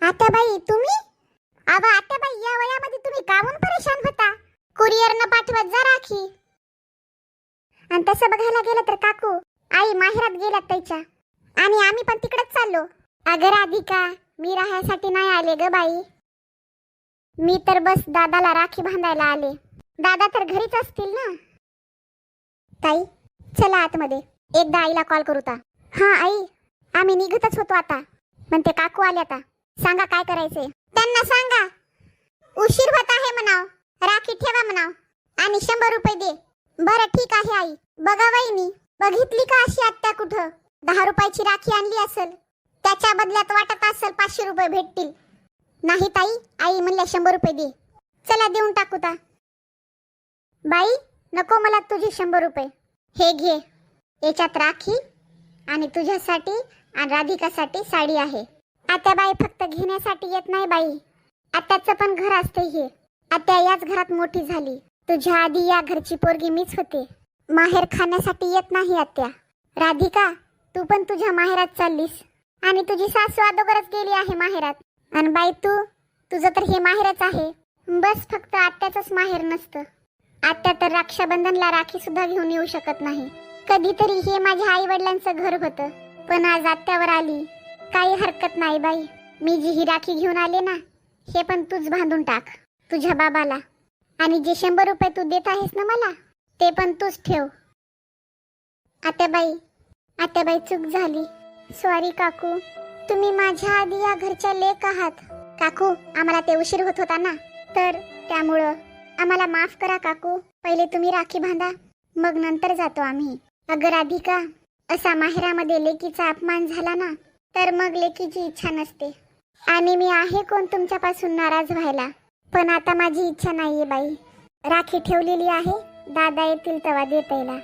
आत्याबाई तुम्ही? अहो आत्याबाई, या वयामध्ये तुम्ही काहून परेशान होता? कुरिअरनं पाठवत जा राखी. आणि तसं बघायला गेलं तर काकू आई माहेरात गेल्यात त्याच्या, आणि आम्ही पण तिकडेच चाललो. अगं राधिका, मी राहायसाठी नाही आले ग बाई. मी तर बस दादाला राखी बांधायला आले. दादा तर घरीच असतील ना. ताई चला आतमध्ये, एकदा आईला कॉल करू ता. हा आई, आम्ही निघतच होतो आता. पण ते काकू आले आता. सांगा काय करायचंय त्यांना, सांगा. उशीर होत आहे म्हणाव, राखी ठेवा म्हणाव आणि 100 रुपये दे. बरं ठीक आहे आई. बघा वहिनी, बघितली का अशी आत्या कुठं 10 रुपयाची राखी आणली असेल, त्याच्या बदल्यात वाटत असेल 500 रुपये भेटतील. नाही ताई, आई म्हणल्या 100 रुपये दे. चला देऊन टाकू ता. बाई नको मला तुझे 100 रुपये. हे घे, याच्यात राखी आणि तुझ्यासाठी आणि राधिकासाठी साडी आहे. आत्याबाई फक्त घेण्यासाठी येत नाही बाई, आत्याचं पण घर असते हे. आत्या याच घरात मोठी झाली. तुझ्या आधी या घरची पोरगी मीच होते. माहेर खाण्यासाठी येत नाही आत्या. राधिका, तू पण तुझ्या माहेरात चाललीस आणि तुझी सासू अगोदरच गेली आहे माहेरात. आणि बाई तुझं तर हे माहेरच आहे. बस फक्त आत्याचंच माहेर नसतं. आत्या तर रक्षाबंधनला राखी सुद्धा घेऊन येऊ शकत नाही. कधीतरी हे माझ्या आई वडिलांचं घर होतं, पण आज आत्यावर आली. काही हरकत नाही बाई, मी जी ही राखी घेऊन आले ना, हे पण तूच बांधून टाक तुझ्या बाबाला. आणि जे 100 रुपये तू देत आहेस ना मला, ते पण तूच ठेव. आत्याबाई चूक झाली. सॉरी काकू, तुम्ही माझ्या आधी या घरच्या लेक आहात. काकू, आम्हाला ते उशीर होत होता ना, तर त्यामुळं आम्हाला माफ करा काकू. पहिले तुम्ही राखी बांधा, मग नंतर जातो आम्ही. अगं राधिका, असा माहेरामध्ये लेकीचा अपमान झाला ना, तर मग लेकीची इच्छा नसते. आणि मी आहे कोण तुमच्यापासून नाराज व्हायला. पण आता माझी इच्छा नाहीये बाई. राखी ठेवलेली आहे, दादा येतील तेव्हा देता येईल.